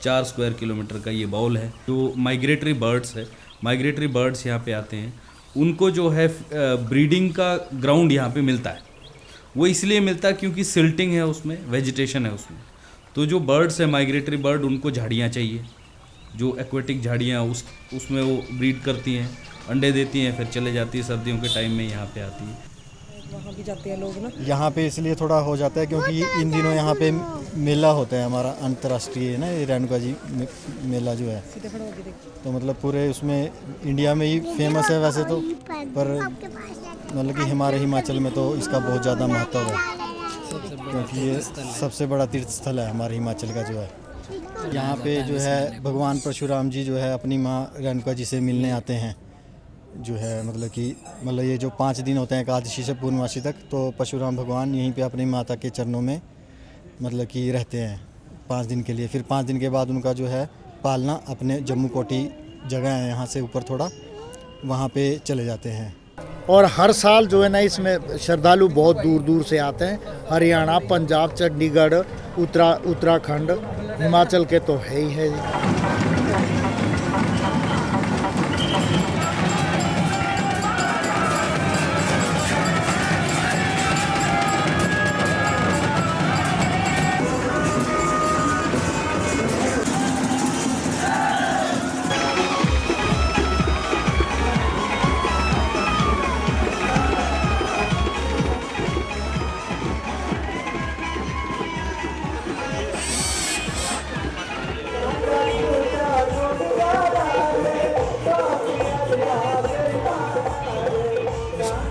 4 square kilometre का ये bowl है। जो माइग्रेटरी बर्ड्स है, माइग्रेटरी बर्ड्स यहाँ पे आते हैं, उनको जो है ब्रीडिंग का ग्राउंड यहाँ पे मिलता है। वो इसलिए मिलता है क्योंकि सिल्टिंग है उसमें, वेजिटेशन है उसमें। तो जो बर्ड्स है माइग्रेटरी बर्ड, उनको झाड़ियाँ चाहिए, जो एक्वेटिक झाड़ियाँ उसमें वो ब्रीड करती हैं, अंडे देती हैं, फिर चले जाती है, सर्दियों के टाइम में यहाँ पे आती है। वहाँ भी जाते हैं लोग ना यहाँ पे, इसलिए थोड़ा हो जाता है क्योंकि इन दिनों यहाँ पे मेला होता है हमारा अंतर्राष्ट्रीय, है ना, ये रेणुका जी मेला जो है। सीधे खड़े होके देखो। तो मतलब पूरे उसमें इंडिया में ही फेमस है वैसे तो, पर मतलब कि हमारे हिमाचल में तो इसका बहुत ज़्यादा महत्व है, क्योंकि ये सबसे बड़ा तीर्थ स्थल है हमारे हिमाचल का जो है। यहाँ पे जो है भगवान परशुराम जी जो है अपनी माँ रेणुका जी से मिलने आते हैं, जो है मतलब ये जो 5 दिन होते हैं एकादशी से पूर्णमासी तक, तो परशुराम भगवान यहीं पे अपनी माता के चरणों में मतलब कि रहते हैं 5 दिन के लिए। फिर 5 दिन के बाद उनका जो है पालना अपने जम्मू कोटी जगह है यहाँ से ऊपर थोड़ा, वहाँ पे चले जाते हैं। और हर साल जो है ना इसमें श्रद्धालु बहुत दूर दूर से आते हैं। हरियाणा, पंजाब, चंडीगढ़, उत्तराखंड, हिमाचल के तो है ही है।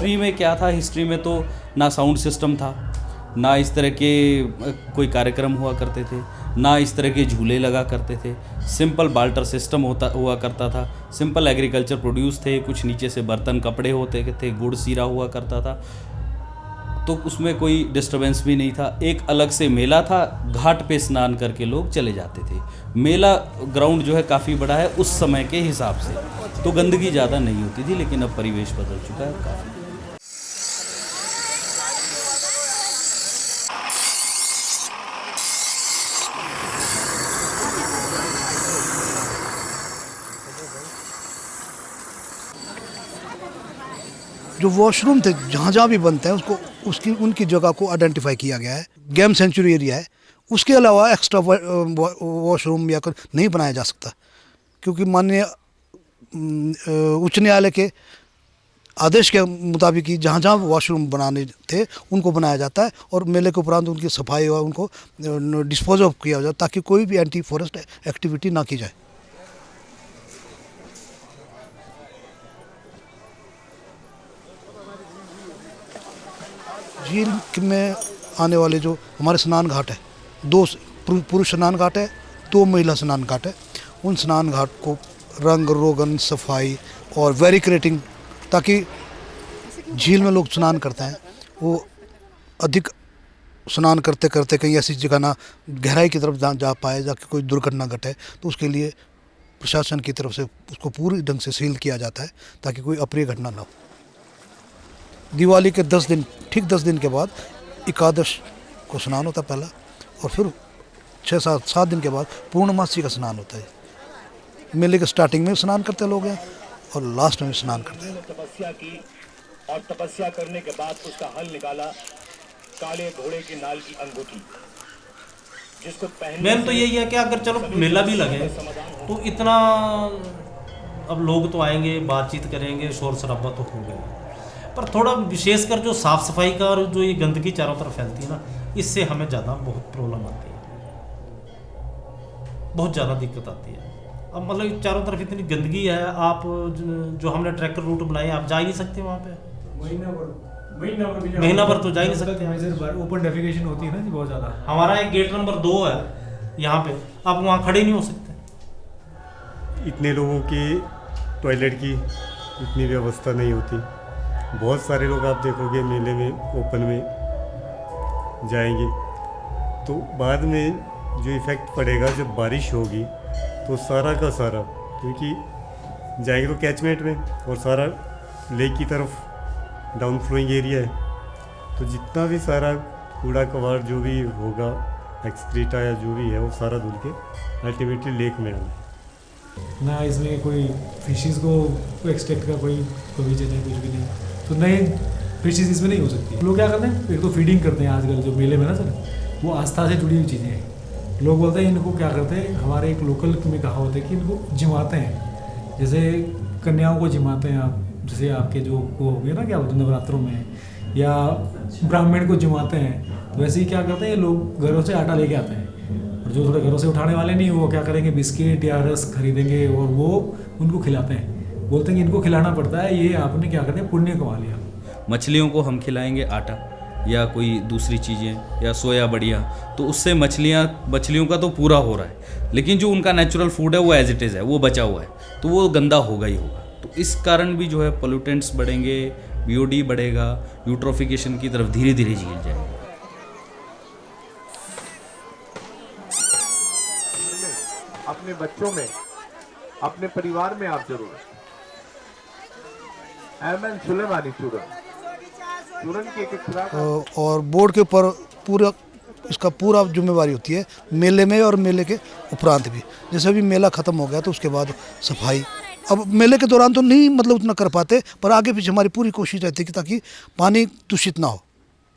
हिस्ट्री में क्या था, हिस्ट्री में तो ना साउंड सिस्टम था, ना इस तरह के कोई कार्यक्रम हुआ करते थे, ना इस तरह के झूले लगा करते थे। सिंपल बाल्टर सिस्टम हुआ करता था, सिंपल एग्रीकल्चर प्रोड्यूस थे, कुछ नीचे से बर्तन कपड़े होते थे, गुड़ सीरा हुआ करता था, तो उसमें कोई डिस्टरबेंस भी नहीं था। एक अलग से मेला था, घाट पे स्नान करके लोग चले जाते थे। मेला ग्राउंड जो है काफ़ी बड़ा है उस समय के हिसाब से, तो गंदगी ज़्यादा नहीं होती थी, लेकिन अब परिवेश बदल चुका है काफ़ी। जो वॉशरूम थे जहाँ जहाँ भी बनते हैं उसको उनकी जगह को आइडेंटिफाई किया गया है। गेम सेंचुरी एरिया है, उसके अलावा एक्स्ट्रा वॉशरूम या नहीं बनाया जा सकता, क्योंकि माननीय उच्च न्यायालय के आदेश के मुताबिक ही जहाँ जहाँ वॉशरूम बनाने थे उनको बनाया जाता है, और मेले के उपरांत उनकी सफाई और उनको डिस्पोज ऑफ किया जाए, ताकि कोई भी एंटी फॉरेस्ट एक्टिविटी ना की जाए। झील में आने वाले जो हमारे स्नान घाट है, 2 पुरुष स्नान घाट है, 2 महिला स्नान घाट है। उन स्नान घाट को रंग रोगन, सफाई और वेरिक्रेटिंग, ताकि झील में लोग स्नान करते हैं वो अधिक स्नान करते करते कहीं ऐसी जगह ना गहराई की तरफ जा पाए जाके कोई दुर्घटना घटे, तो उसके लिए प्रशासन की तरफ से उसको पूरी ढंग से सील किया जाता है ताकि कोई अप्रिय घटना ना हो। दिवाली के 10 दिन, ठीक 10 दिन के बाद एकादश को स्नान होता है पहला, और फिर 6-7 दिन के बाद पूर्णमासी का स्नान होता है। मेले के स्टार्टिंग में स्नान करते लोग हैं और लास्ट में स्नान करते हैं। तपस्या की और तपस्या करने के बाद उसका हल निकाला, काले घोड़े की नाल की अंगूठी, जिसको पहनने मेन तो यही है कि अगर चलो मेला भी लगे तो इतना, अब लोग तो आएंगे, बातचीत करेंगे, शोर शराबा तो हो गया, पर थोड़ा विशेषकर जो साफ़ सफाई का और जो ये गंदगी चारों तरफ फैलती है ना, इससे हमें ज़्यादा बहुत प्रॉब्लम आती है, बहुत ज़्यादा दिक्कत आती है। अब मतलब चारों तरफ इतनी गंदगी है, आप जो हमने ट्रैकर रूट बनाए, आप जा ही नहीं सकते वहाँ पे, महीना भर तो जा ही नहीं सकते। ओपन डेफिकेशन होती है ना जी बहुत ज़्यादा। हमारा एक गेट नंबर 2 है यहाँ पे, आप वहाँ खड़े नहीं हो सकते। इतने लोगों की टॉयलेट की इतनी व्यवस्था नहीं होती। बहुत सारे लोग आप देखोगे मेले में ओपन में जाएंगे, तो बाद में जो इफ़ेक्ट पड़ेगा जब बारिश होगी तो सारा का सारा, क्योंकि जाएंगे तो कैचमेंट में और सारा लेक की तरफ डाउन फ्लोइंग एरिया है, तो जितना भी सारा कूड़ा कबाड़ जो भी होगा एक्सक्रीटा या जो भी है वो सारा धुल के अल्टीमेटली लेक में आना है। ना इसमें कोई फिशेस को एक्सट्रैक्ट का कोई प्रोविजन है, कुछ भी नहीं। तो नए फिशेस इसमें नहीं हो सकती। लोग क्या करते हैं, एक तो फीडिंग करते हैं आजकल जो मेले में ना सर, वो आस्था से जुड़ी हुई चीज़ें हैं। लोग बोलते हैं इनको क्या करते हैं, हमारे एक लोकल में कहावत है कि इनको जिमाते हैं। जैसे कन्याओं को जिमाते हैं आप, जैसे आपके जो वो हो गए ना क्या बोलते हैं नवरात्रों में, या ब्राह्मण को जिमाते हैं, तो वैसे ही क्या करते हैं लोग घरों से आटा लेके आते हैं। और जो थोड़े घरों से उठाने वाले नहीं, वो क्या करेंगे, बिस्किट या रस खरीदेंगे और वो उनको खिलाते हैं। बोलते हैं कि इनको खिलाना पड़ता है, ये आपने क्या करते हैं पुण्य कमा लिया। मछलियों को हम खिलाएंगे आटा या कोई दूसरी चीज़ें या सोया बढ़िया, तो उससे मछलियों का तो पूरा हो रहा है, लेकिन जो उनका नेचुरल फूड है वो एज इट इज़ है, वो बचा हुआ है, तो वो गंदा होगा ही होगा। तो इस कारण भी जो है पोल्यूटेंट्स बढ़ेंगे, बीओडी बढ़ेगा, यूट्रोफिकेशन की तरफ धीरे धीरे झील जाएगा। अपने बच्चों में, अपने परिवार में आप जरूर एमएन सुलेमानी चूरन की एक खुराक और बोर्ड के ऊपर पूरा इसका पूरा जिम्मेवारी होती है मेले में और मेले के उपरांत भी। जैसे अभी मेला ख़त्म हो गया तो उसके बाद सफाई, अब मेले के दौरान तो नहीं मतलब उतना कर पाते, पर आगे पीछे हमारी पूरी कोशिश रहती है कि ताकि पानी दूषित ना हो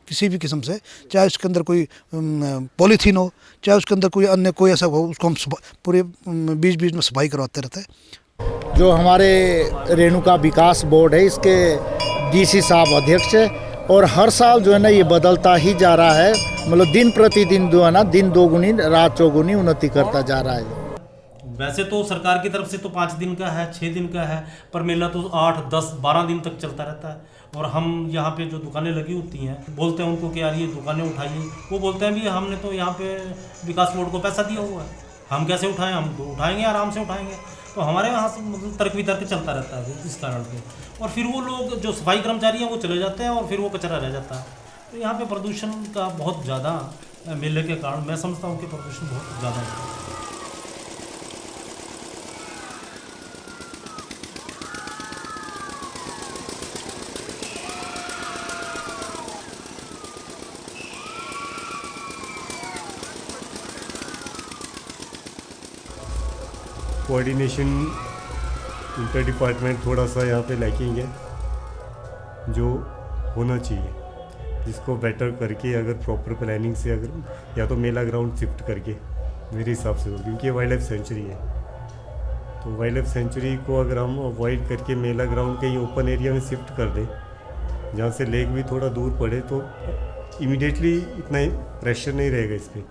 किसी भी किस्म से, चाहे उसके अंदर कोई पॉलीथीन हो, चाहे उसके अंदर कोई अन्य कोई ऐसा हो, उसको हम पूरे बीच बीच में सफाई करवाते रहते हैं। जो हमारे रेणुका विकास बोर्ड है, इसके डीसी साहब अध्यक्ष है, और हर साल जो है ना ये बदलता ही जा रहा है। मतलब दिन प्रतिदिन जो है ना, दिन दोगुनी रात चौगुनी उन्नति करता जा रहा है। वैसे तो सरकार की तरफ से तो 5 दिन का है, 6 दिन का है, पर मेला तो 8, 10, 12 दिन तक चलता रहता है। और हम यहाँ पे जो दुकानें लगी होती हैं, बोलते हैं उनको कि यार ये दुकानें उठाइए, वो बोलते हैं भी हमने तो यहाँ पे विकास बोर्ड को पैसा दिया हुआ है, हम कैसे उठाएं, हम तो उठाएंगे, आराम से उठाएंगे। तो हमारे यहाँ से मतलब तर्क वितर्क चलता रहता है इस कारण से। और फिर वो लोग जो सफाई कर्मचारी हैं वो चले जाते हैं और फिर वो कचरा रह जाता है। तो यहाँ पे प्रदूषण का बहुत ज़्यादा मेले के कारण मैं समझता हूँ कि प्रदूषण बहुत ज़्यादा है। कोऑर्डिनेशन इंटर डिपार्टमेंट थोड़ा सा यहाँ पे लैकिंग है, जो होना चाहिए, जिसको बेटर करके अगर प्रॉपर प्लानिंग से अगर या तो मेला ग्राउंड शिफ्ट करके मेरे हिसाब से हो, क्योंकि ये वाइल्ड लाइफ सेंचुरी है। तो वाइल्ड लाइफ सेंचुरी को अगर हम अवॉइड करके मेला ग्राउंड कहीं ओपन एरिया में शिफ्ट कर दें, जहाँ से लेक भी थोड़ा दूर पड़े, तो इमीडिएटली इतना प्रेशर नहीं रहेगा इस पर।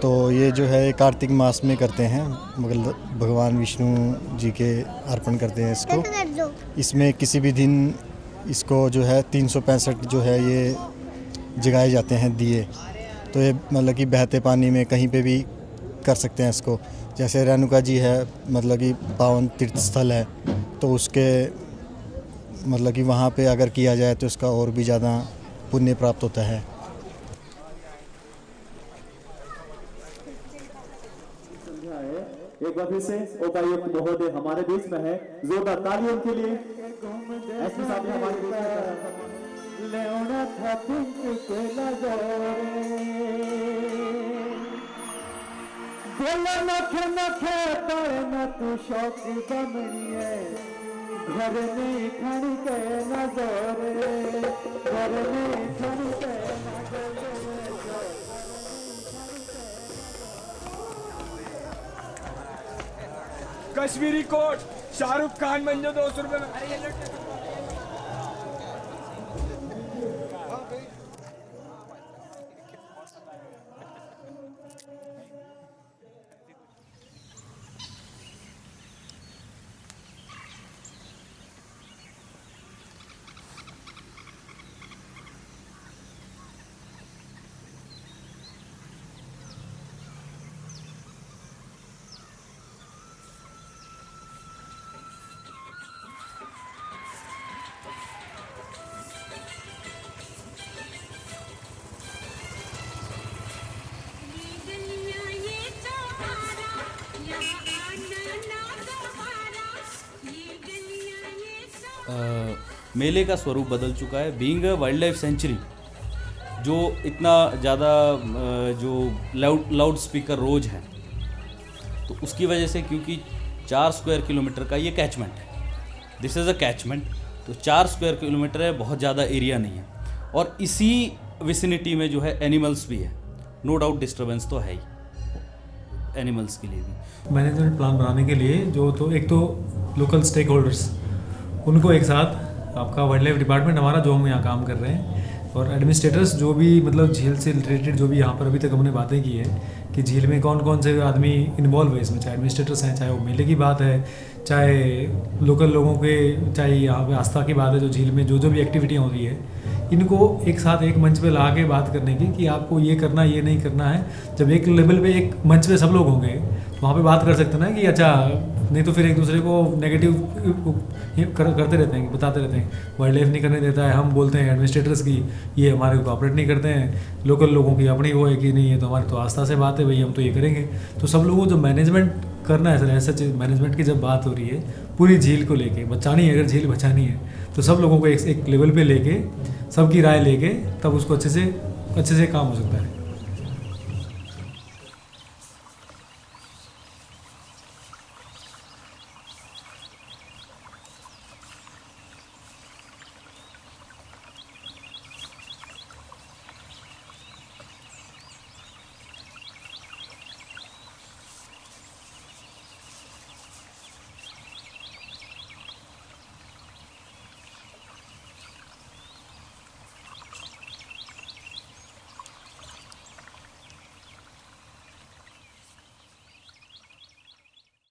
तो ये जो है कार्तिक मास में करते हैं, मतलब भगवान विष्णु जी के अर्पण करते हैं इसको। इसमें किसी भी दिन इसको जो है 365 जो है ये जगाए जाते हैं दिए। तो ये मतलब कि बहते पानी में कहीं पे भी कर सकते हैं इसको। जैसे रेणुका जी है, मतलब कि पावन तीर्थ स्थल है, तो उसके मतलब कि वहाँ पे अगर किया जाए तो इसका और भी ज़्यादा पुण्य प्राप्त होता है। एक बार फिर से उपायुक्त महोदय हमारे बीच में है, जोरदार तालियों के लिए। एसपी साहब हमारे बीच कश्मीरी कोट शाहरुख खान बन जाओ 200 रुपए में। मेले का स्वरूप बदल चुका है। Being a wild life sanctuary, जो इतना ज़्यादा जो लाउड स्पीकर रोज है, तो उसकी वजह से, क्योंकि 4 स्क्वायर किलोमीटर का ये कैचमेंट है, दिस इज़ अ कैचमेंट, तो 4 स्क्वायर किलोमीटर है, बहुत ज़्यादा एरिया नहीं है। और इसी विसिनिटी में जो है एनिमल्स भी है, नो डाउट डिस्टर्बेंस तो है ही एनिमल्स के लिए भी। मैनेजमेंट प्लान बनाने के लिए जो तो एक तो लोकल स्टेक होल्डर्स, उनको एक साथ, आपका वाइल्ड लाइफ डिपार्टमेंट हमारा जो हम यहाँ काम कर रहे हैं, और एडमिनिस्ट्रेटर्स जो भी मतलब झील से रिलेटेड जो भी यहाँ पर अभी तक हमने बातें की है कि झील में कौन कौन से आदमी इन्वॉल्व है इसमें, चाहे एडमिनिस्ट्रेटर्स हैं, चाहे वो मेले की बात है, चाहे लोकल लोगों के, चाहे यहाँ पे आस्था की बात है, जो झील में जो भी एक्टिविटियाँ हो रही है, इनको एक साथ एक मंच पे ला के बात करने की कि आपको ये करना, ये नहीं करना है। जब एक लेवल पे एक मंच पे सब लोग होंगे तो वहाँ पे बात कर सकते हैं ना कि अच्छा, नहीं तो फिर एक दूसरे को नेगेटिव करते रहते हैं, बताते रहते हैं, वाइल्ड लाइफ नहीं करने देता है, हम बोलते हैं एडमिनिस्ट्रेटर्स की ये हमारे को ऑपरेट नहीं करते हैं, लोकल लोगों की अपनी वो है कि नहीं, ये तो हमारी तो आस्था से बात है भाई, हम तो ये करेंगे। तो सब लोगों को जो मैनेजमेंट करना है सर, ऐसा चीज़ मैनेजमेंट की जब बात हो रही है पूरी झील को लेके, बचानी है, अगर झील बचानी है तो सब लोगों को एक लेवल पे लेके, सबकी राय लेके, तब उसको अच्छे से काम हो सकता है।